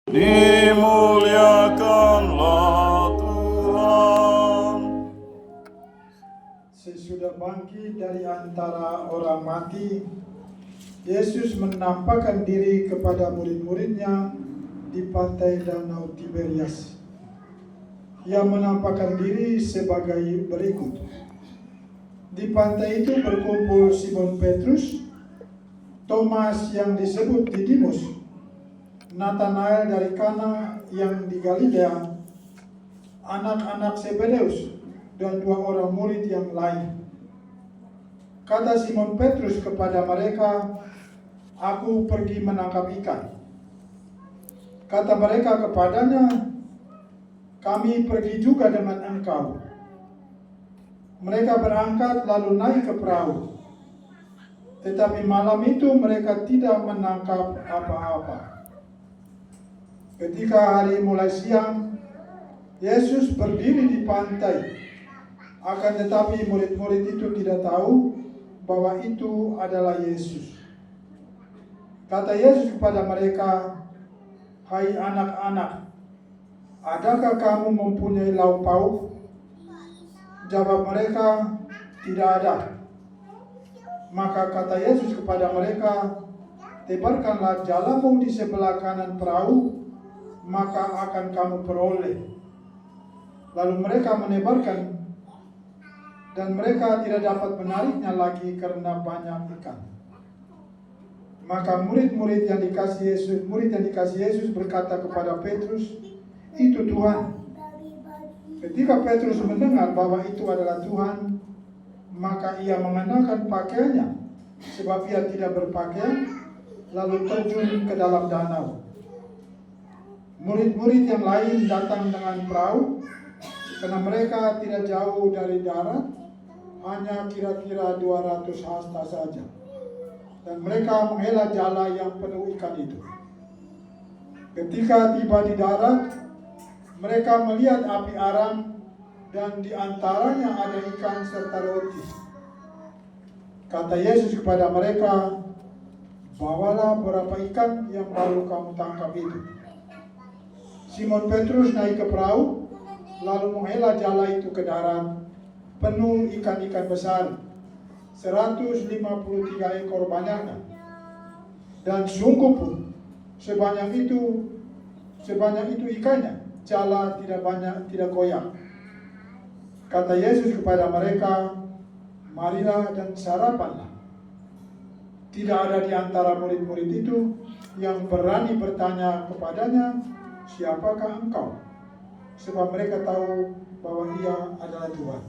Dimuliakanlah Tuhan. Sesudah bangkit dari antara orang mati, Yesus menampakkan diri kepada murid-muridnya di pantai Danau Tiberias. Ia menampakkan diri sebagai berikut. Di pantai itu berkumpul Simon Petrus, Thomas yang disebut Didimus, Nathanael dari Kana yang di Galilea, anak-anak Zebedeus, dan 2 orang murid yang lain. Kata Simon Petrus kepada mereka, "Aku pergi menangkap ikan." Kata mereka kepadanya, "Kami pergi juga dengan engkau." Mereka berangkat lalu naik ke perahu. Tetapi malam itu mereka tidak menangkap apa-apa. Ketika hari mulai siang, Yesus berdiri di pantai. Akan tetapi murid-murid itu tidak tahu bahwa itu adalah Yesus. Kata Yesus kepada mereka, "Hai anak-anak, adakah kamu mempunyai lauk pauk?" Jawab mereka, "Tidak ada." Maka kata Yesus kepada mereka, "Tebarkanlah jalamu di sebelah kanan perahu, maka akan kamu peroleh." Lalu mereka menebarkan, dan mereka tidak dapat menariknya lagi karena banyak ikan. Maka murid yang dikasih Yesus berkata kepada Petrus, "Itu Tuhan." Ketika Petrus mendengar bahwa itu adalah Tuhan, maka ia mengenakan pakaiannya, sebab ia tidak berpakaian, lalu terjun ke dalam danau. Murid-murid yang lain datang dengan perahu, karena mereka tidak jauh dari darat, hanya kira-kira 200 hasta saja. Dan mereka menghela jala yang penuh ikan itu. Ketika tiba di darat, mereka melihat api arang, dan di antaranya ada ikan serta roti. Kata Yesus kepada mereka, "Bawalah beberapa ikan yang baru kamu tangkap itu." Simon Petrus naik ke perahu, lalu menghela jala itu ke darat, penuh ikan-ikan besar, 153 ekor banyaknya. Dan sungguh pun sebanyak itu ikannya, jala tidak goyah. Kata Yesus kepada mereka, "Marilah dan sarapanlah." Tidak ada di antara murid-murid itu yang berani bertanya kepadanya, "Siapakah engkau?" Sebab mereka tahu bahwa ia adalah Tuhan.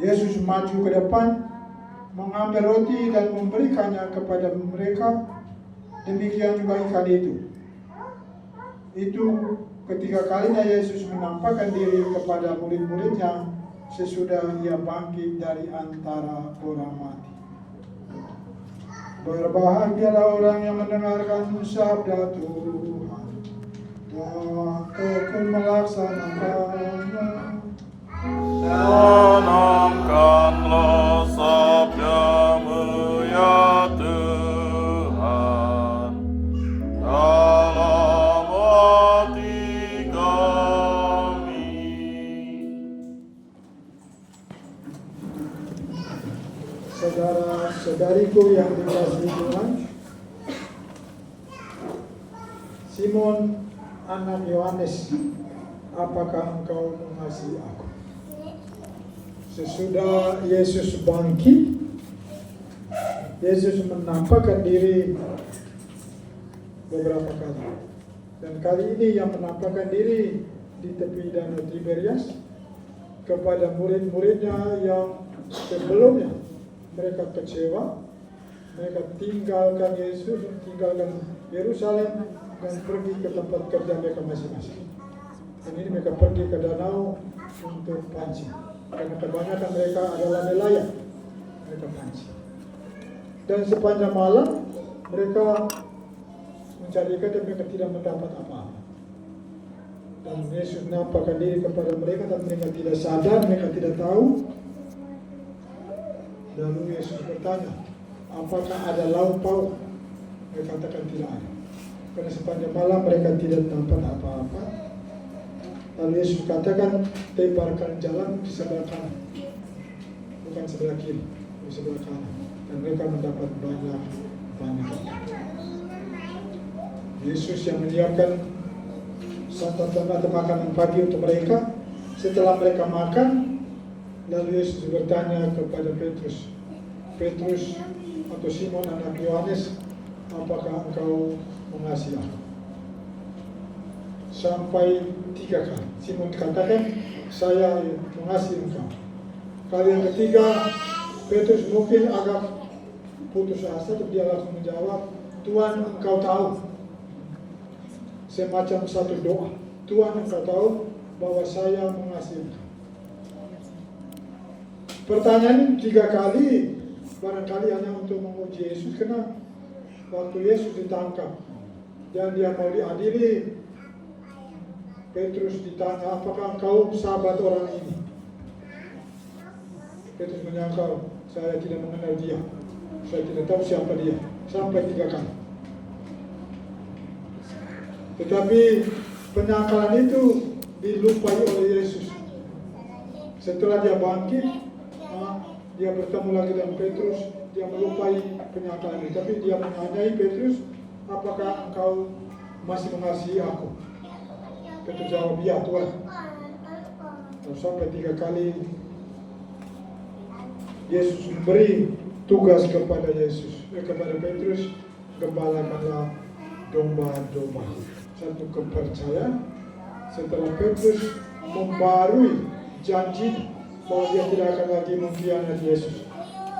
Yesus maju ke depan, mengambil roti dan memberikannya kepada mereka. Demikian juga ikan itu. Itu ketiga kalinya Yesus menampakkan diri kepada murid-muridnya sesudah ia bangkit dari antara orang mati. Berbahagialah orang yang mendengarkan sabda Tuhan dan tekun melaksanakannya. Tanamkanlah sabda-Mu ya Tuhan dalam hati kami. Saudara-saudariku yang dikasihi Tuhan, Simon anak Yohanes, apakah engkau mengasihi aku? Sesudah Yesus bangkit, Yesus menampakkan diri beberapa kali. Dan kali ini yang menampakkan diri di tepi Danau Tiberias kepada murid-muridnya yang sebelumnya mereka kecewa, mereka tinggalkan Yesus, tinggalkan Yerusalem dan pergi ke tempat kerja mereka masing-masing. Dan ini mereka pergi ke danau untuk pancing. Karena kebanyakan mereka adalah nelayan, mereka pancing. Dan sepanjang malam mereka mencari ikan dan mereka tidak mendapat apa-apa. Dan Yesus nampakkan diri kepada mereka dan mereka tidak sadar, mereka tidak tahu. Lalu Yesus bertanya, "Apakah ada lauk pauk?" Mereka katakan tidak ada. karena sepanjang malam mereka tidak dapat apa-apa. Lalu Yesus katakan, lebarkan jalan di sebelah kanan, bukan sebelah kiri, di sebelah kanan, dan mereka mendapat banyak. Yesus yang menyiapkan santapan atau makanan pagi untuk mereka. Setelah mereka makan, lalu Yesus bertanya kepada Petrus atau Simon anak Yohanes, apakah engkau mengasihi aku? Sampai 3 kali Simon katakan, saya mengasihi engkau. Kali yang ketiga, Petrus mungkin agak putus asa, tapi dia langsung menjawab, Tuhan engkau tahu. Semacam satu doa, Tuhan engkau tahu bahwa saya mengasihi engkau. Pertanyaan 3 kali barangkali hanya untuk menguji Yesus, karena waktu Yesus ditangkap dan dia mau diadili, Petrus ditanya, apakah engkau sahabat orang ini? Petrus menyangkal, saya tidak mengenal dia, saya tidak tahu siapa dia, sampai 3 kali. Tetapi penyangkalan itu dilupai oleh Yesus. Setelah dia bangkit, dia bertemu lagi dengan Petrus, dia melupai penyangkalan itu. Tapi dia menanyai Petrus, apakah engkau masih mengasihi aku? Petrus jawab, ya Tuhan. Dan sampai 3 kali Yesus memberi tugas kepada Petrus, gembalakanlah domba-domba. Satu kepercayaan. Setelah Petrus membarui janji bahwa dia tidak akan lagi mengkhianati Yesus,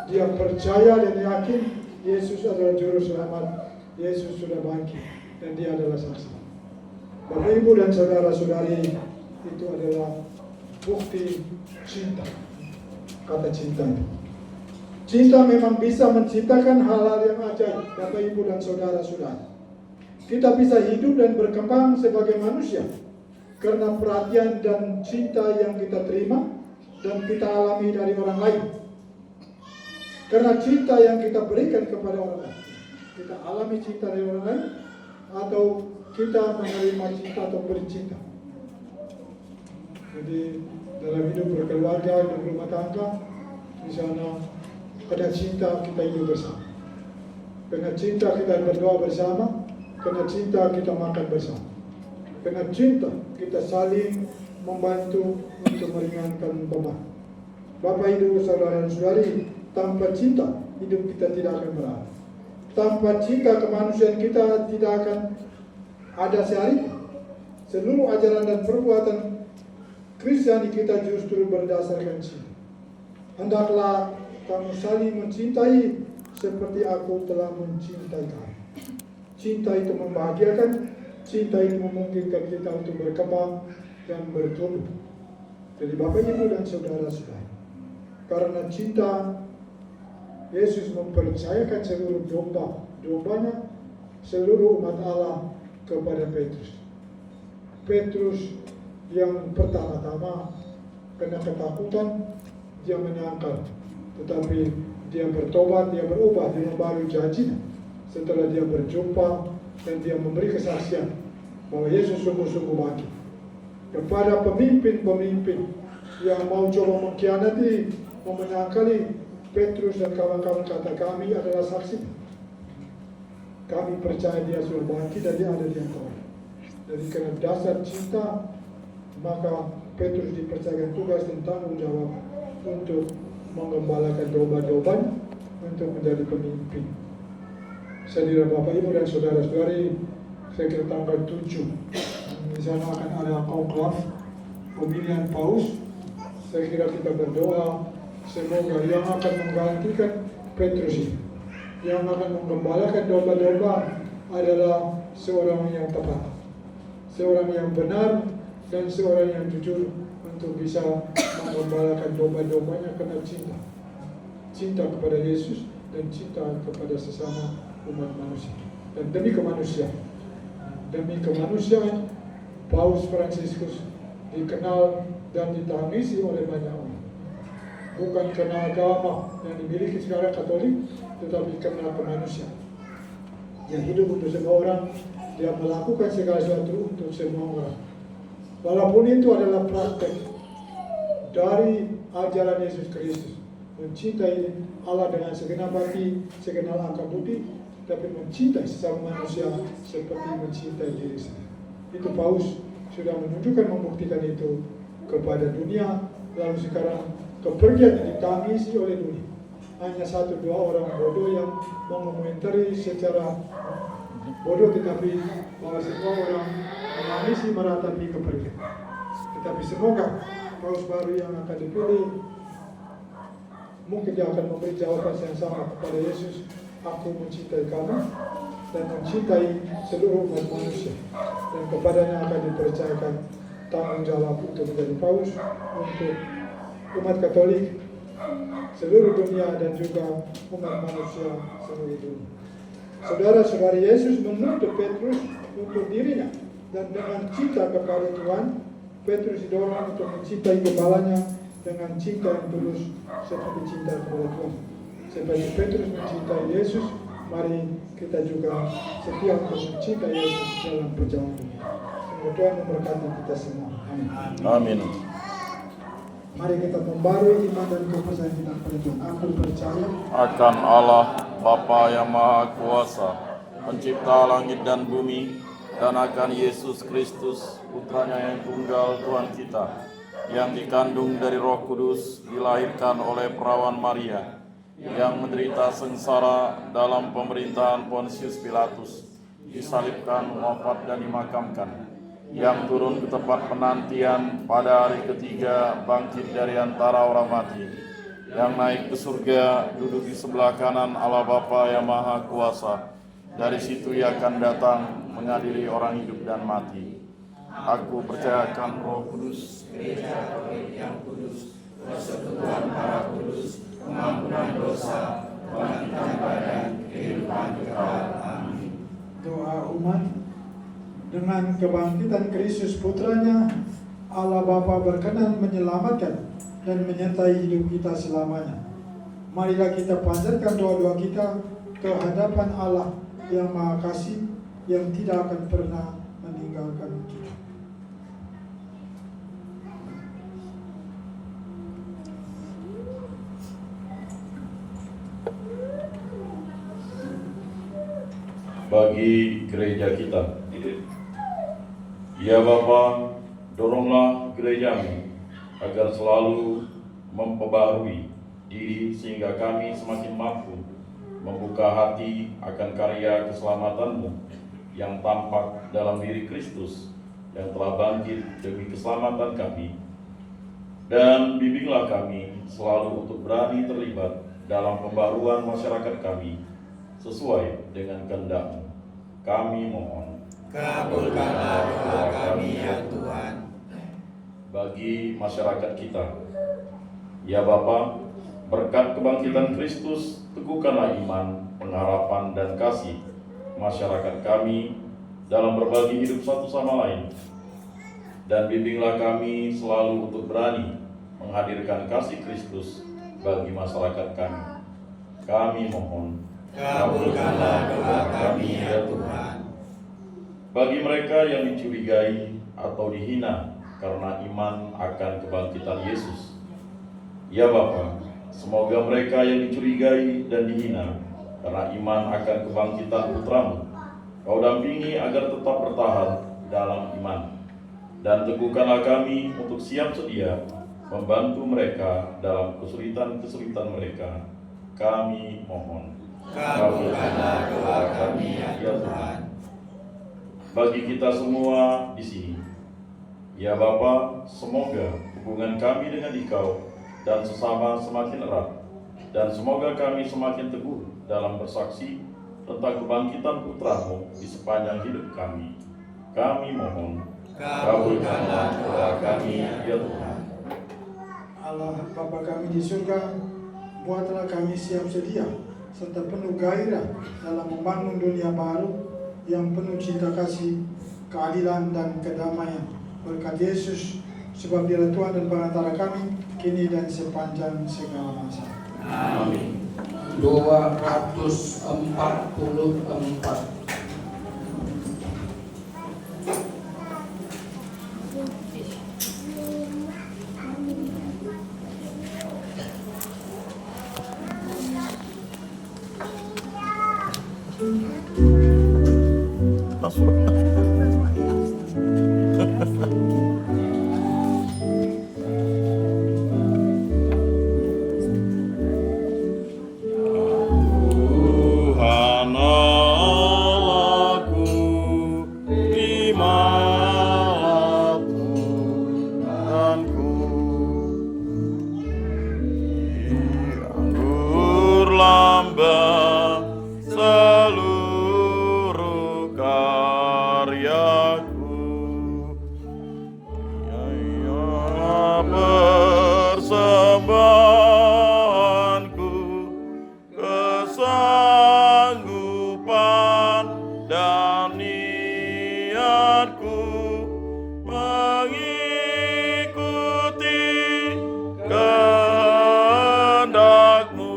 dia percaya dan yakin Yesus adalah juru selamat, Yesus sudah bangkit, dan dia adalah saksi. Bapak, Ibu, dan saudara-saudari, itu adalah bukti cinta. Kata cinta itu. Cinta memang bisa menciptakan hal-hal yang ajaib, Bapak, Ibu, dan saudara-saudara. Kita bisa hidup dan berkembang sebagai manusia karena perhatian dan cinta yang kita terima dan kita alami dari orang lain. Karena cinta yang kita berikan kepada orang lain, kita alami cinta dari orang lain, atau kita menerima cinta atau beri cinta. Jadi dalam hidup berkeluarga, hidup rumah tangga, di sana ada cinta, kita hidup bersama. Karena cinta kita berdoa bersama, karena cinta kita makan bersama. Karena cinta kita saling membantu untuk meringankan beban. Bapak, Ibu, saudara-saudari, tanpa cinta hidup kita tidak akan berada. Tanpa cinta kemanusiaan kita tidak akan ada sehari. Seluruh ajaran dan perbuatan Kristiani kita justru berdasarkan cinta. Hendaklah kamu saling mencintai seperti aku telah mencintai kamu. Cinta itu membahagiakan, cinta itu memungkinkan kita untuk berkembang dan bertumbuh. Jadi Bapak, Ibu, dan saudara-saudara, karena cinta, Yesus mempercayakan seluruh dombanya, seluruh umat Allah kepada Petrus. Petrus yang pertama-tama kena ketakutan, dia menyangkal, tetapi dia bertobat, dia berubah, dia membaharui janjinya. Setelah dia berjumpa dan dia memberi kesaksian bahwa Yesus sungguh-sungguh bangkit. Kepada pemimpin-pemimpin yang mau coba mengkhianati, mau menyangkali, Petrus dan kawan-kawan kata, kami adalah saksi. Kami percaya dia sudah bangkit dan dia ada di antara. Jadi karena dasar cinta, maka Petrus dipercayakan tugas dan tanggung jawab untuk menggembalakan domba-dombanya, untuk menjadi pemimpin. Saya Bapak, Ibu, dan saudara-saudari, saya kira tanggal 7 di sana akan ada konklav pemilihan paus. Saya kira kita berdoa semoga yang akan menggantikan Petrus ini, yang akan menggembalakan domba-domba adalah seorang yang tepat, seorang yang benar, dan seorang yang jujur untuk bisa menggembalakan domba-dombanya karena cinta kepada Yesus dan cinta kepada sesama umat manusia. Dan demi kemanusiaan, Paus Fransiskus dikenal dan ditangisi oleh banyak orang. Bukan karena agama yang dimiliki sekarang Katolik, tetapi karena kemanusiaan. Yang hidup untuk semua orang, Dia melakukan segala sesuatu untuk semua orang. Walaupun itu adalah praktek dari ajaran Yesus Kristus, mencintai Allah dengan segenap hati, segenap akal budi, tapi mencintai sesama manusia seperti mencintai diri sendiri. Itu Paulus sudah menunjukkan, membuktikan itu kepada dunia. Lalu sekarang kepergian yang ditangisi oleh dunia. Hanya 1-2 orang bodoh yang mengomentari secara bodoh, tetapi bahwa semua orang menangisi meratapi kepergian. Tetapi semoga Paus baru yang akan dipilih, mungkin dia akan memberi jawaban yang sama kepada Yesus. Aku mencintai kamu dan mencintai seluruh umat manusia, dan kepadanya akan dipercayakan tanggung jawab untuk menjadi Paus untuk umat Katolik seluruh dunia dan juga umat manusia seluruh dunia. Saudara-saudari, Yesus menuntut Petrus untuk dirinya, dan dengan cinta kepada Tuhan, Petrus didorong untuk mencintai kepalanya dengan cinta yang tulus seperti cinta kepada Tuhan. Seperti Petrus mencintai Yesus, mari kita juga setia untuk mencintai Yesus dalam perjalanan dunia. Semoga Tuhan memberkati kita semua. Amin. Amin. Mari kita membarui iman dan kepercayaan kita kepada Tuhan. Aku percaya Akan Allah Bapa yang Maha Kuasa, pencipta langit dan bumi, dan akan Yesus Kristus, putranya yang tunggal Tuhan kita, yang dikandung dari Roh Kudus, dilahirkan oleh perawan Maria, yang menderita sengsara dalam pemerintahan Pontius Pilatus, disalibkan, wafat dan dimakamkan, yang turun ke tempat penantian pada hari ketiga, bangkit dari antara orang mati, yang naik ke surga, duduk di sebelah kanan Allah Bapa yang Maha Kuasa. Dari situ ia akan datang mengadili orang hidup dan mati. Aku percayakan Roh Kudus, Gereja Katolik yang kudus, persekutuan para kudus, pengampunan dosa, kebangkitan badan, kehidupan kekal. Amin. doa umat. Dengan kebangkitan Kristus putranya, Allah Bapa berkenan menyelamatkan dan menyertai hidup kita selamanya. Marilah kita panjatkan doa-doa kita ke hadapan Allah yang Maha Kasih, yang tidak akan pernah meninggalkan kita. Bagi gereja kita, ya Bapa, doronglah gerejamu agar selalu memperbarui diri sehingga kami semakin mampu membuka hati akan karya keselamatanmu yang tampak dalam diri Kristus yang telah bangkit demi keselamatan kami. Dan bimbinglah kami selalu untuk berani terlibat dalam pembaruan masyarakat kami sesuai dengan kehendak-Mu. Kami mohon, kabulkanlah doa kami ya Tuhan. Bagi masyarakat kita, ya Bapa, berkat kebangkitan Kristus, teguhkanlah iman, pengharapan, dan kasih masyarakat kami dalam berbagi hidup satu sama lain. Dan bimbinglah kami selalu untuk berani menghadirkan kasih Kristus bagi masyarakat kami. Kami mohon, kabulkanlah doa kami ya Tuhan. Bagi mereka yang dicurigai atau dihina karena iman akan kebangkitan Yesus, ya Bapa, semoga mereka yang dicurigai dan dihina karena iman akan kebangkitan Putra-Mu, Kau dampingi agar tetap bertahan dalam iman. Dan teguhkanlah kami untuk siap sedia membantu mereka dalam kesulitan-kesulitan mereka. Kami mohon, kabulkanlah doa kami ya Tuhan. Bagi kita semua di sini, ya Bapa, semoga hubungan kami dengan Engkau dan sesama semakin erat, dan semoga kami semakin teguh dalam bersaksi tentang kebangkitan Putra-Mu di sepanjang hidup kami. Kami mohon, kabulkanlah doa kami ya Tuhan. Allah Bapa kami di surga, buatlah kami siap sedia serta penuh gairah dalam membangun dunia baru yang penuh cinta kasih, keadilan, dan kedamaian. Berkat Yesus, sebab Dia Tuhan dan Pengantar kami, kini dan sepanjang segala masa. Amin. 244. Tuhan Allahku, terimalah Tuhanku. Anggur lambang seluruh karyaku, ya persembahanku, kesanggupan dan niatku mengikuti kehendak-Mu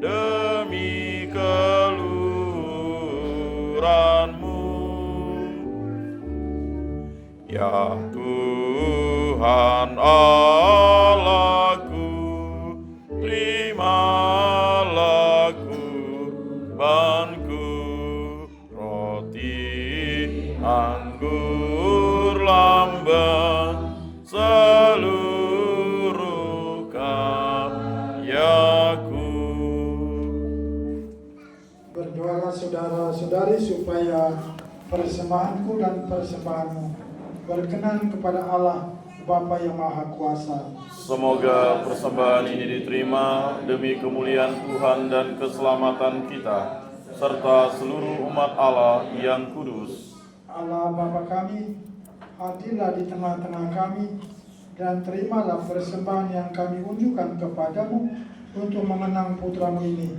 demi keluhuran-Mu. Ya Tuhan Allahku, terimalah kurbanku, roti anggur lambang seluruh karyaku. Berdoalah saudara-saudari supaya persembahanku dan persembahanmu berkenan kepada Allah Bapa yang Maha Kuasa. Semoga persembahan ini diterima demi kemuliaan Tuhan dan keselamatan kita, serta seluruh umat Allah yang kudus. Allah Bapa kami, hadirlah di tengah-tengah kami, dan terimalah persembahan yang kami unjukkan kepadamu untuk memenang putra-Mu ini.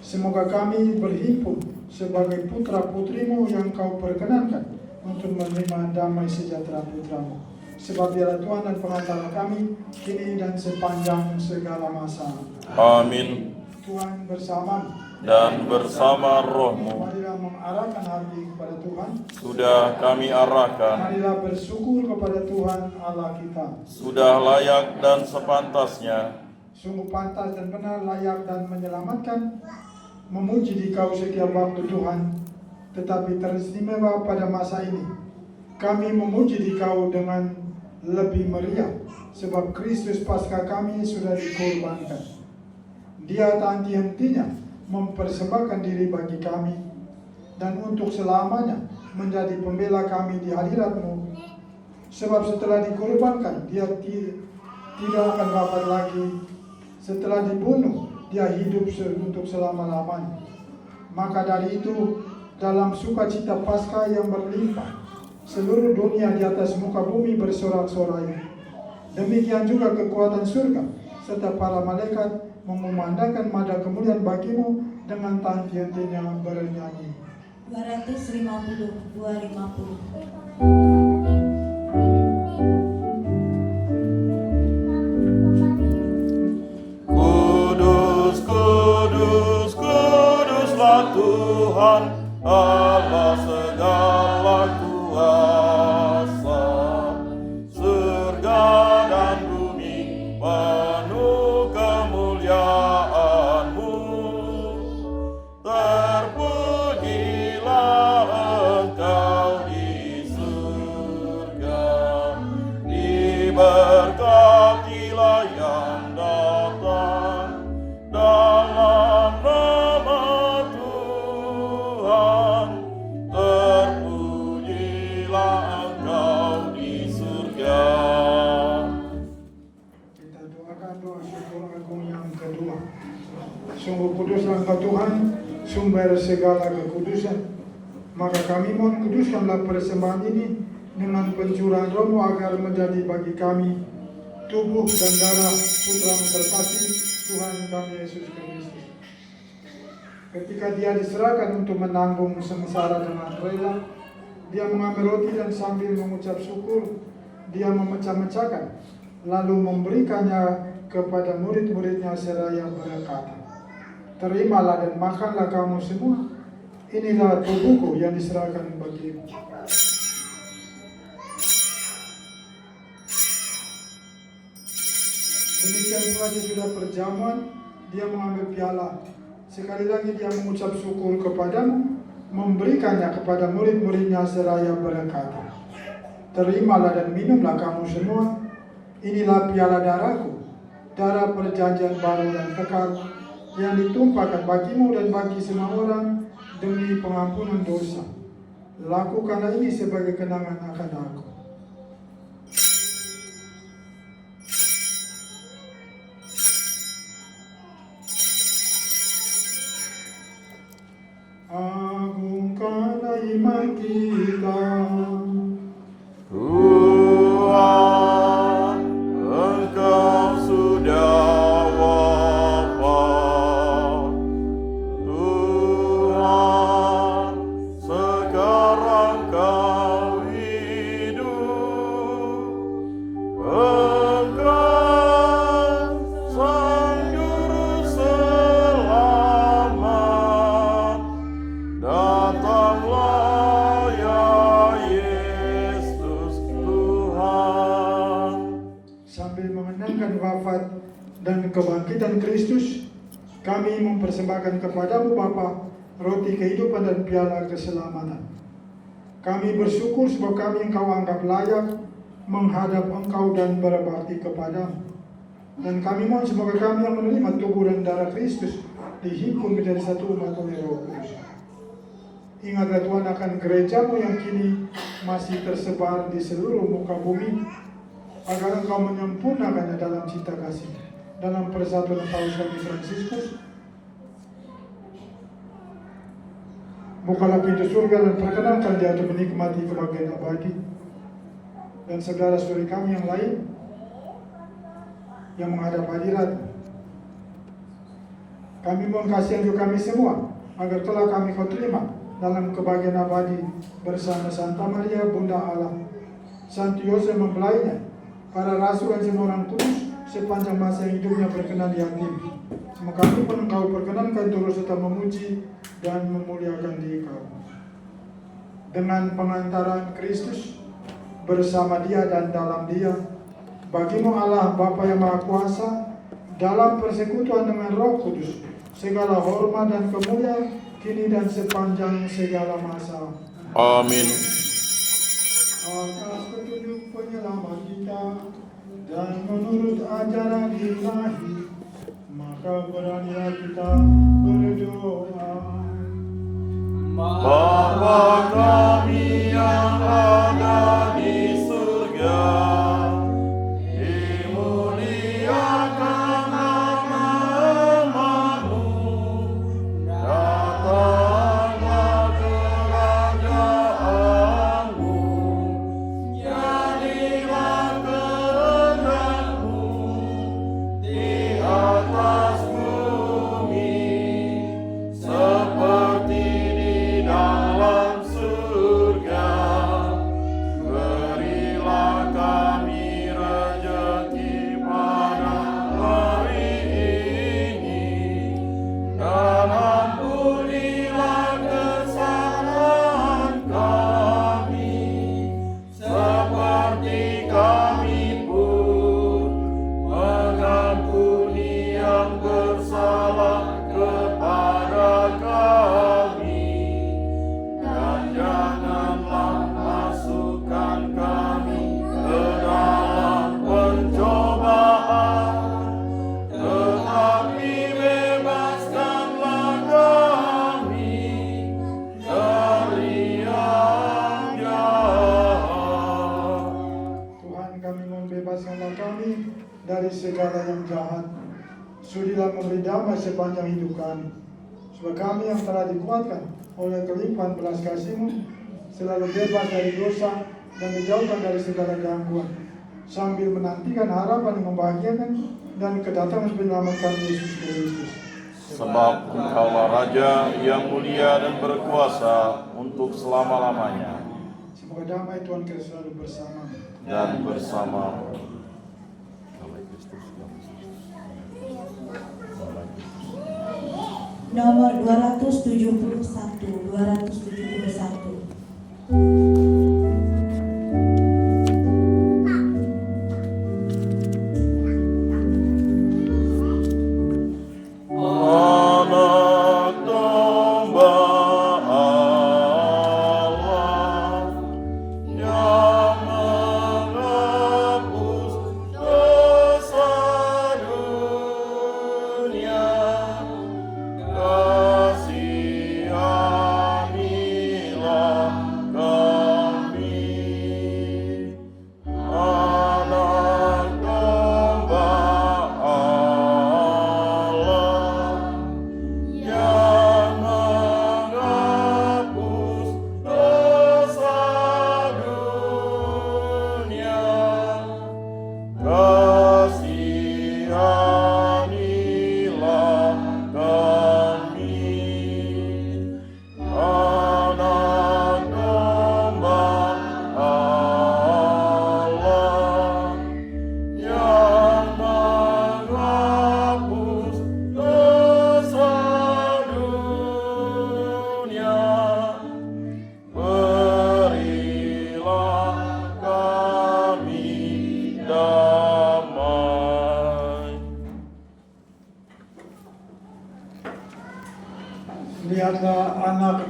Semoga kami berhimpun sebagai putra-putrimu yang kau perkenankan untuk menerima damai sejahtera putra-Mu. Sebab Dialah Tuhan dan pengantara kami, kini dan sepanjang segala masa. Amin. Tuhan bersamamu. Dan bersama rohmu. Marilah mengarahkan hati kepada Tuhan. Sudah kami arahkan. Marilah bersyukur kepada Tuhan Allah kita. Sudah layak dan sepantasnya. Sungguh pantas dan benar, layak dan menyelamatkan, memuji Dikau setiap waktu Tuhan. Tetapi teristimewa pada masa ini, kami memuji Dikau dengan lebih meriah, sebab Kristus Paskah kami sudah dikorbankan. Dia tak henti-hentinya mempersembahkan diri bagi kami, dan untuk selamanya menjadi pembela kami di hadirat-Mu. Sebab setelah dikorbankan, Dia tidak akan dapat lagi. Setelah dibunuh, Dia hidup untuk selama-lamanya. Maka dari itu, dalam sukacita Paskah yang berlimpah, seluruh dunia di atas muka bumi bersorak-sorai. Demikian juga kekuatan surga serta para malaikat mengumandangkan mada kemuliaan bagi-Mu dengan tak henti-hentinya bernyanyi. 250. Kudus, kudus, kuduslah Tuhan Allah segala kuasa. Surga dan bumi penuh kemuliaan-Mu. Terpujilah Engkau di surga, diberkatilah yang datang dalam nama Tuhan. Terpujilah Engkau di surga. Kita doakan doa syukur agung yang kedua. Sungguh kuduslah Engkau Tuhan, sumber segala kekudusan. Maka kami mohon kuduskanlah persembahan ini dengan pencurahan Roh-Mu agar menjadi bagi kami tubuh dan darah Putra-Mu terkasih, Tuhan kami Yesus Kristus. Ketika Dia diserahkan untuk menanggung sengsara dengan rela, Dia mengambil roti dan sambil mengucap syukur, Dia memecah-mecahkan, lalu memberikannya kepada murid-muridnya seraya berkata, "Terimalah dan makanlah kamu semua, inilah tubuhku yang diserahkan bagimu." Demikian pula sesudah perjamuan, Dia mengambil piala. Sekali lagi Dia mengucap syukur kepadamu, memberikannya kepada murid-muridnya seraya berkata, terimalah dan minumlah kamu semua. Inilah piala darahku, darah perjanjian baru dan kekal, yang ditumpahkan bagimu dan bagi semua orang demi pengampunan dosa. Lakukanlah ini sebagai kenangan akan aku. Agungkanlah iman kita. Tuhan, Engkau sudah wafat. Tuhan, sekarang Kau hidup. Engkau Sang Juru Selamat. Datanglah ya Yesus Tuhan. Sambil mengenangkan wafat dan kebangkitan Kristus, kami mempersembahkan kepadamu Bapa roti kehidupan dan piala keselamatan. Kami bersyukur sebab kami Engkau anggap layak menghadap Engkau dan berbakti kepadamu. Dan kami mohon semoga kami yang menerima tubuh dan darah Kristus dihimpun menjadi satu umat oleh Roh Kudus. Ingatlah Tuhan akan gerejamu yang kini masih tersebar di seluruh muka bumi, agar Engkau menyempurnakannya dalam cinta kasih. Dalam persatuan Paus kami Fransiskus, bukalah pintu surga dan perkenankan dia untuk menikmati kebahagiaan abadi. Dan saudara-saudari kami yang lain yang menghadap hadirat, kami mohon kasihan untuk kami semua, agar telah kami Kau terima dalam kebahagiaan abadi bersama Santa Maria Bunda Allah, Santo Yosef mempelainya, para rasul dan semua orang kudus sepanjang masa hidupnya berkenan di hatimu. Semoga kami pun Engkau perkenankan terus serta memuji dan memuliakan diri Kau. Dengan pengantaran Kristus, bersama Dia dan dalam Dia, bagimu Allah Bapa yang Maha Kuasa, dalam persekutuan dengan Roh Kudus, segala hormat dan kemuliaan kini dan sepanjang segala masa. Amin. Atas petunjuk penyelamat kita dan menurut ajaran ilahi, maka beranilah kita berdoa. Bapa kami yang ada di surga, dimuliakan nama-Mu, datanglah kerajaan-Mu, jadilah kehendak-Mu di atas bumi seperti di dalam surga. Berilah kami rezeki pada hari ini, dan ampunilah kesalahan kami, seperti kami pun mengampuni yang bersalah kepada kami. Dan janganlah masukkan kami ke dalam pencobaan, tetapi bebaskanlah kami dari yang jahat. Tuhan, kami mohon bebaskanlah kami dari segala yang jahat. Sudilah memberi damai sepanjang hidup kami, supaya kami yang telah dikuatkan oleh kelimpahan belas kasih-Mu selalu bebas dari dosa dan dijauhkan dari segala gangguan, sambil menantikan harapan yang membahagiakan dan kedatangan penyelamat kami Yesus Kristus. Sebab Engkaulah Raja yang mulia dan berkuasa untuk selama-lamanya, Semoga damai Tuhan Kristus selalu bersama. dan bersama Nomor 271. Anak domba Allah yang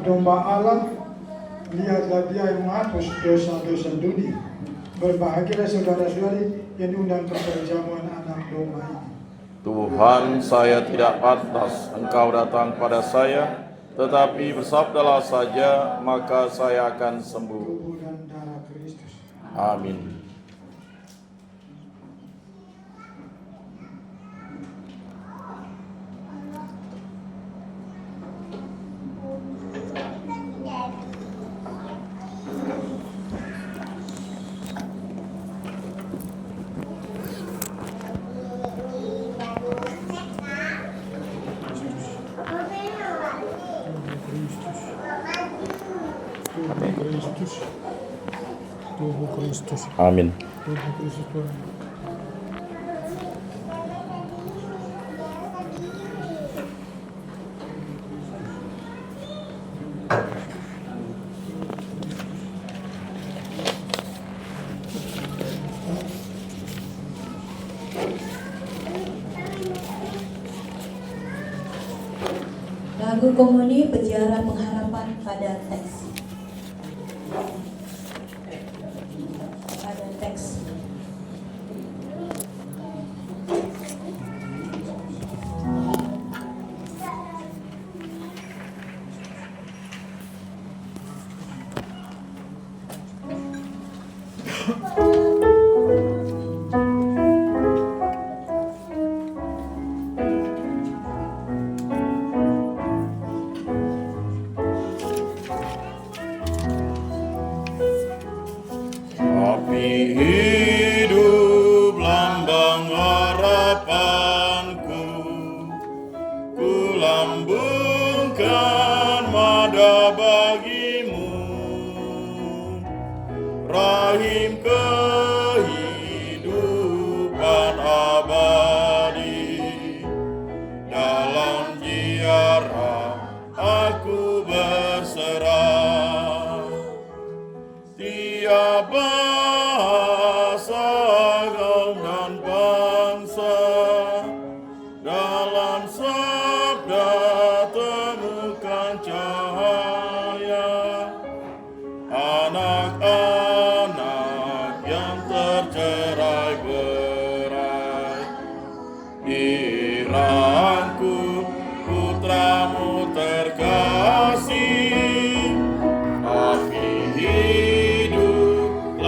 domba Allah, lihatlah dia yang menghapus dosa-dosa dunia. Berbahagialah saudara-saudari yang diundang ke perjamuan anak domba ini. Tuhan, saya tidak pantas Engkau datang pada saya, tetapi bersabdalah saja, maka saya akan sembuh. Tubuh dan darah Kristus. Amin. Tubuh Kristus. Amin. Tubuh Kristus Tuhan. Lagu komuni Peziarah Pengharapan pada teks. Pada teks. Api hidup lambang harapanku, ku lambungkan mada bagimu, rahim kehidupan abadi, dalam ziarah aku berserah. Tiap bahasa, kaum dan bangsa, dalam sabda temukan cahaya. Anak-anak yang tercerai berai, dirangkul putramu terkasih. Api hidup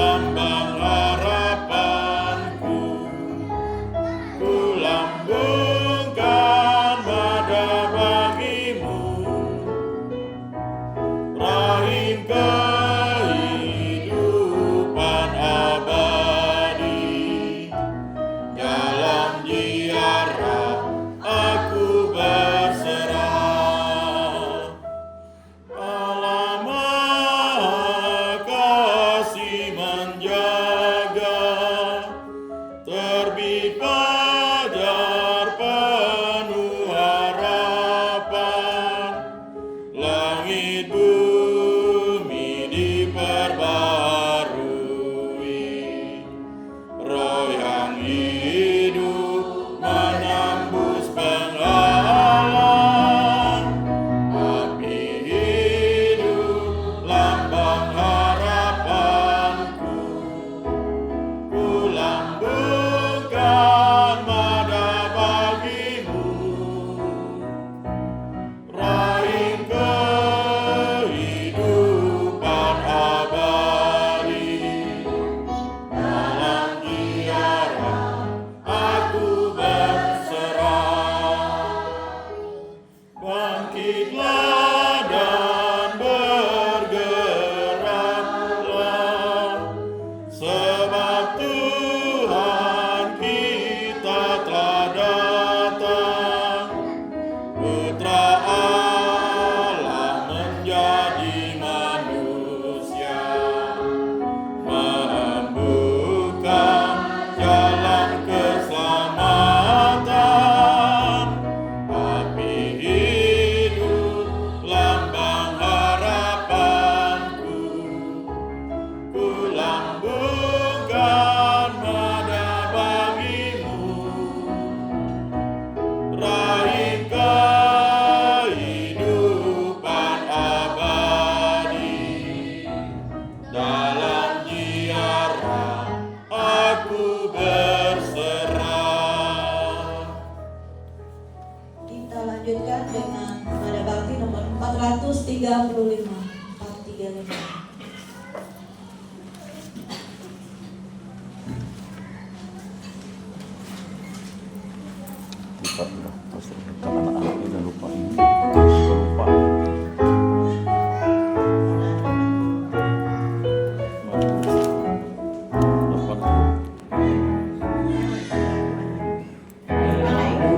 Anak-anak jangan lupa ini. Lupa.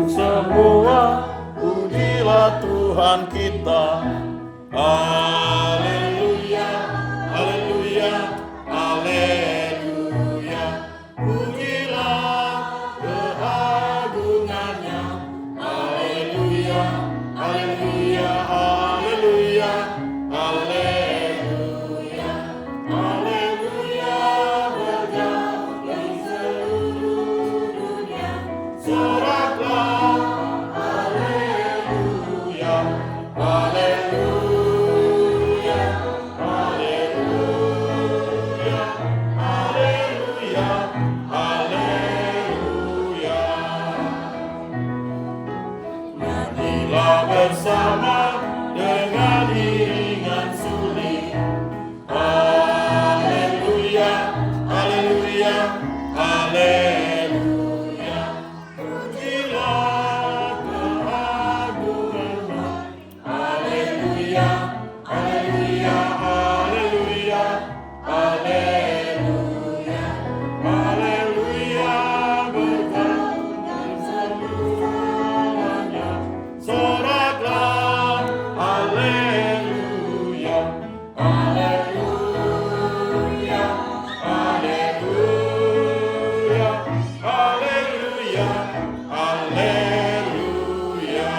Semua pujilah Tuhan kita. Haleluya, haleluya, haleluya. Pujilah keagungannya. Haleluya, haleluya, haleluya, haleluya, haleluya. Bergabung di seluruh dunia, soraklah. Haleluya, haleluya, haleluya, haleluya, haleluya. Nyanyilah bersama dengan iringan suling. Haleluya, haleluya, haleluya. Pujilah keagungannya. Haleluya, haleluya, haleluya, haleluya, haleluya. Bergabung semuanya, soraklah. Haleluya, haleluya, haleluya, haleluya, haleluya.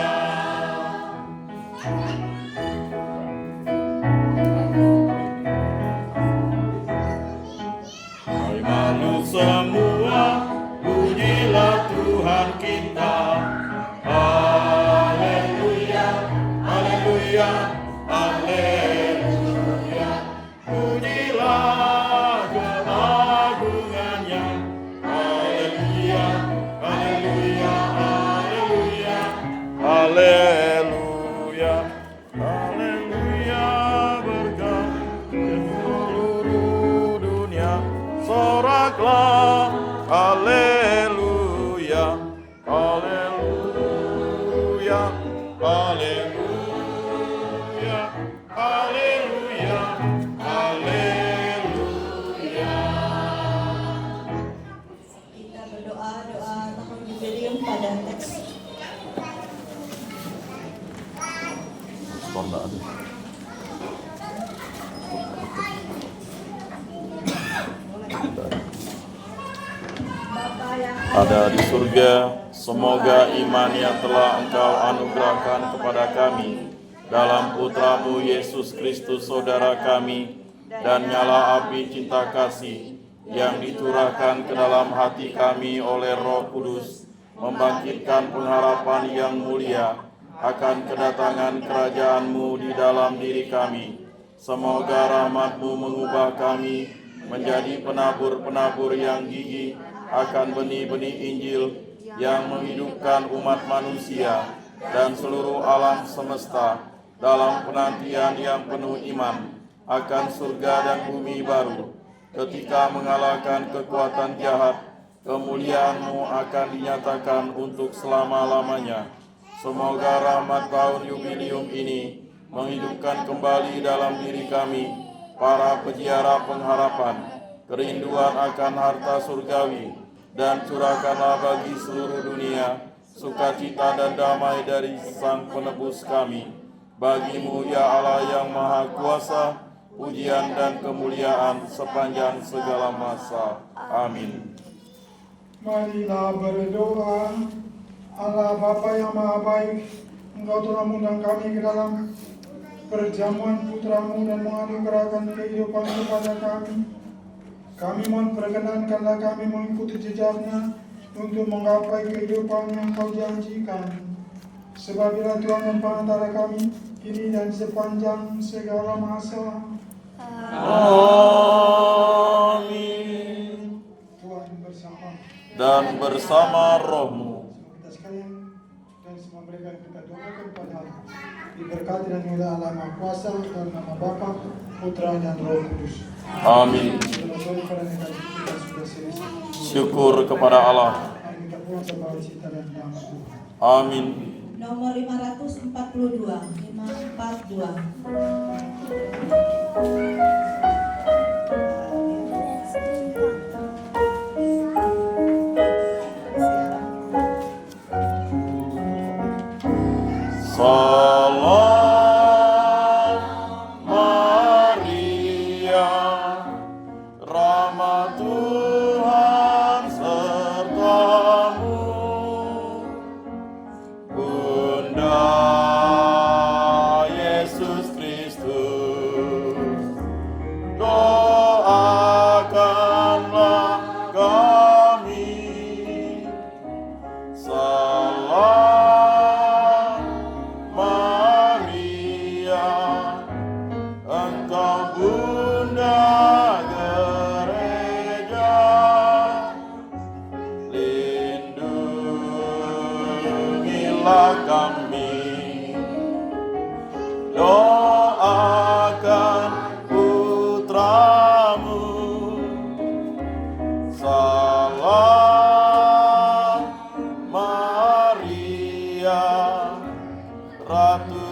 Hai makhluk semua, pujilah Tuhan kita. Haleluya, haleluya, haleluya. Pujilah keagungannya. Haleluya, haleluya, haleluya, haleluya, haleluya. Bergabung di seluruh dunia, soraklah. Haleluya, haleluya, haleluya, haleluya, haleluya. Kita berdoa tahun jubileum pada teks. Skor nggak ada. Bapa yang Ada di surga, semoga iman yang telah Engkau anugerahkan kepada kami dalam Putramu Yesus Kristus Saudara kami, dan nyala api cinta kasih yang dicurahkan ke dalam hati kami oleh Roh Kudus, membangkitkan pengharapan yang mulia akan kedatangan kerajaan-Mu di dalam diri kami. Semoga rahmat-Mu mengubah kami menjadi penabur-penabur yang gigih akan benih-benih Injil yang menghidupkan umat manusia dan seluruh alam semesta dalam penantian yang penuh iman akan surga dan bumi baru. Ketika mengalahkan kekuatan jahat, kemuliaan-Mu akan dinyatakan untuk selama-lamanya. Semoga rahmat tahun jubileum ini menghidupkan kembali dalam diri kami para peziarah pengharapan kerinduan akan harta surgawi, dan curahkanlah bagi seluruh dunia sukacita dan damai dari Sang Penebus kami. Bagi-Mu ya Allah yang Maha Kuasa, pujian dan kemuliaan sepanjang segala masa. Amin. Marilah berdoa. Allah Bapa yang Maha Baik, Engkau telah mengundang kami ke dalam perjamuan Putra-Mu dan menganugerahkan kehidupan kepada kami. Kami mohon perkenankanlah kami mengikuti jejaknya untuk menggapai kehidupan yang Kau janjikan. Sebab bila Tuhan dan pengantara kami kini dan sepanjang segala masa. Amin. Tuhan bersama Dan bersama roh-Mu. kita sekalian dan semua mereka yang kita doakan pada Allah, diberkati dan oleh Allah Maha Kuasa dalam nama Bapa, Putra dan Roh Kudus. Amin. Sore pada negatif kita sudah selesai. Syukur kepada Allah. Mari kita pulang sebagai cita dan damai Tuhan. Amin. Nomor 542. 542. Salam Maria, rahmat Tuhan sertamu, Bunda Yesus Kristus, doakanlah kami. Salam Maria, engkau Bunda Gereja, lindungilah kami, doakan putramu. Salam Maria, Ratu